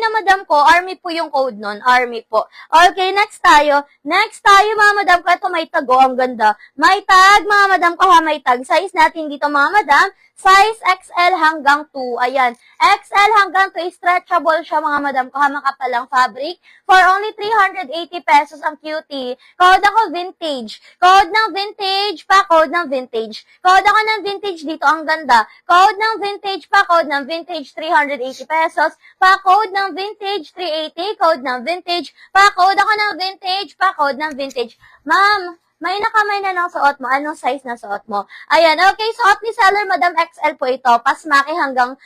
Na madam ko, army po yung code nun. Army po. Okay, next tayo. Next tayo, mga madam ko. Ito may tag, ang ganda. May tag, mga madam ko ha, may tag. Size natin dito, mga madam. Size XL hanggang 2. Ayan. XL hanggang 2, stretchable siya, mga madam ko ha, makapalang fabric. For only 380 pesos ang cutie. Code ako vintage. Code ng vintage pa, code ng vintage. Code ako ng vintage dito, ang ganda. Code ng vintage pa, code ng vintage 380 pesos. Pa, code ng vintage 380, code ng vintage. Pa, code ako ng vintage, pa, code ng vintage. Ma'am, may nakamay na ng suot mo. Anong size na suot mo? Ayan, okay, suot ni seller, Madam XL po ito. Pasmaki hanggang,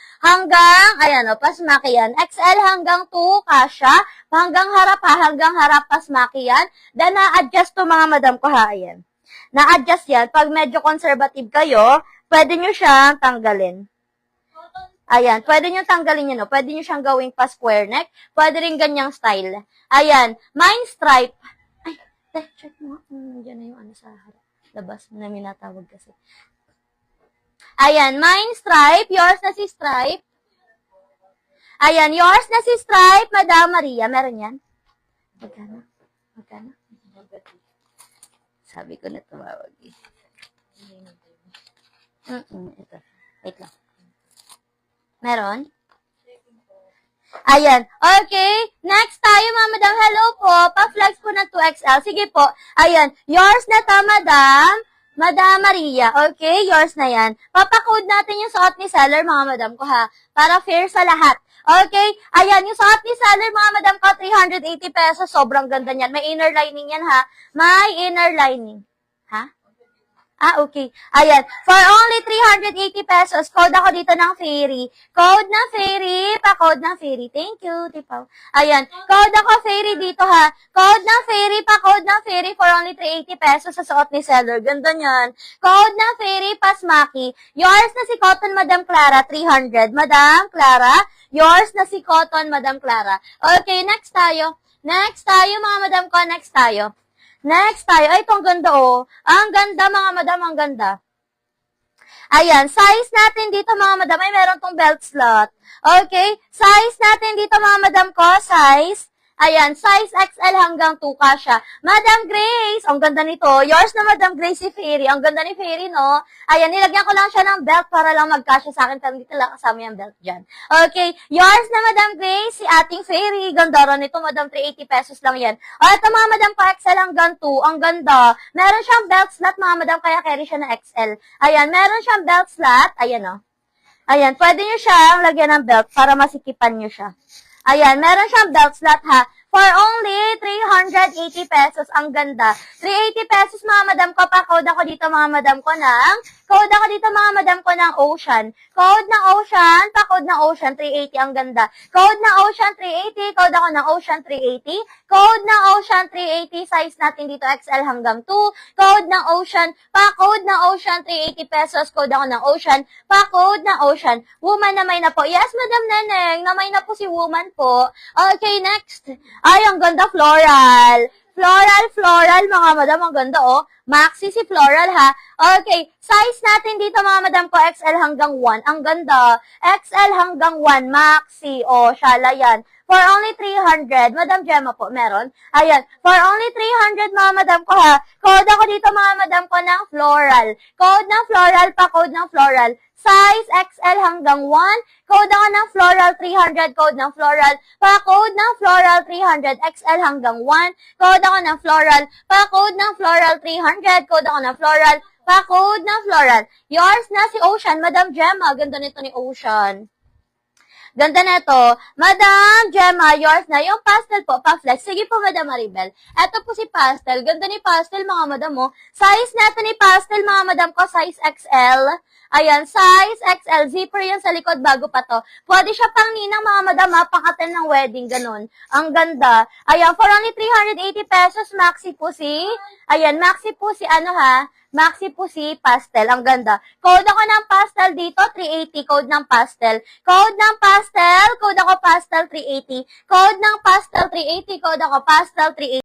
ayan o, pasmaki yan. XL hanggang 2, kasha. Hanggang harap, pasmaki yan. Then, na-adjust to mga madam ko ha, ayan. Na-adjust yan. Pag medyo conservative kayo, pwede nyo siyang tanggalin. Ayan, pwede nyo tanggalin yan, no? Pwede nyo siyang gawing pa square neck. Pwede rin ganyang style. Ayan, mine stripe. Check mo. Diyan na yung ano sa harap. Labas na minatawag kasi. Ayan, mine stripe. Yours na si stripe. Ayan, yours na si stripe, Madam Maria. Meron yan? Magkano? Magkano? Sabi ko na tumawag eh. Ito. Wait lang. Meron? Ayan. Okay. Next tayo, mga madam. Hello po. Pa-flex po na 2XL. Sige po. Ayan. Yours na to, madam. Madam Maria. Okay. Yours na yan. Papakode natin yung suot ni seller, mga madam ko ha. Para fair sa lahat. Okay. Ayan. Yung suot ni seller, mga madam ko, 380 pesos. Sobrang ganda niyan. May inner lining yan ha. May inner lining. Ha? Okay. Ayan. For only 380 pesos, code ako dito ng Fairy. Code ng Fairy. Pa-code ng Fairy. Thank you, Tipaw. Ayan. Code ako Fairy dito ha. Code ng Fairy. Pa-code ng Fairy for only 380 pesos sa suot ni seller. Ganda niyan. Code ng Fairy, Pasmaki. Yours na si Cotton, Madam Clara, 300. Madam Clara. Yours na si Cotton, Madam Clara. Okay, next tayo. Next tayo, mga madam ko. Next tayo. Next tayo. Ay, ito ang ganda oh. Ang ganda, mga madam, ang ganda. Ayan, size natin dito, mga madam, ay meron tong belt slot. Okay? Size natin dito, mga madam ko, size. Ayan, size XL hanggang 2 kasha. Madam Grace, ang ganda nito. Yours na, Madam Grace, si Fairy. Ang ganda ni Fairy, no? Ayan, nilagyan ko lang siya ng belt para lang magkasya sa akin. Pero dito lang kasama yung belt dyan. Okay, yours na, Madam Grace, si ating Fairy. Ganda ron nito, Madam, 380 pesos lang yan. O, ito, mga Madam, pa XL hanggang 2. Ang ganda. Meron siyang belt slot, mga Madam, kaya carry siya na XL. Ayan, meron siyang belt slot. Ayan, o. Ayan, pwede nyo siyang lagyan ng belt para masikipan nyo siya. Ayan, meron siyang belt slot ha. For only 380 pesos. Ang ganda. 380 pesos, mga madam ko. Pa-code ako dito, mga madam ko ng code ako dito, mga madam ko ng Ocean. Code ng Ocean. Pa-code ng Ocean. 380. Ang ganda. Code ng Ocean 380. Code ako ng Ocean 380. Code ng Ocean 380. Size natin dito XL hanggang 2. Code ng Ocean. Pa-code ng Ocean 380 pesos. Code ako ng Ocean. Pa-code ng Ocean. Woman na may na po. Yes, Madam Neneng. Na may na po si woman po. Okay, next. Ay, ang ganda, floral. Floral, mga madam. Ang ganda, oh. Maxi si floral, ha. Okay, size natin dito, mga madam ko, XL hanggang 1. Ang ganda. XL hanggang 1, maxi. Oh, shala yan. For only 300. Madam Gemma po, meron? Ayan. For only 300, mga madam ko, ha. Code ako dito, mga madam ko, ng floral. Code ng floral, pa-code ng floral. Size XL hanggang 1. Code ako ng floral 300. Code ng floral. Pa-code ng floral 300. XL hanggang 1. Code ako ng floral. Pa-code ng floral 300. Code ako ng floral. Pa-code ng floral. Yours na si Ocean. Madam Gemma. Ganda nito ni Ocean. Ganda na ito. Madam Gemma, yours na. Yung pastel po, pa-flex. Sige po, Madam Maribel. Ito po si pastel. Ganda ni pastel, mga madam mo. Size natin ni pastel, mga madam ko, size XL. Ayan, size XL. Zipper yan sa likod bago pa to. Pwede siya pang ninang, mga madam, ha, pang-attend ng wedding, ganun. Ang ganda. Ayan, for only 380 pesos, maxi po si, ayan, maxi po si, ano ha, maxi po si pastel. Ang ganda. Code ako ng pastel dito, 380. Code ng pastel. Code ng pastel. Code ako pastel, 380. Code ng pastel, 380. Code ako pastel, 380.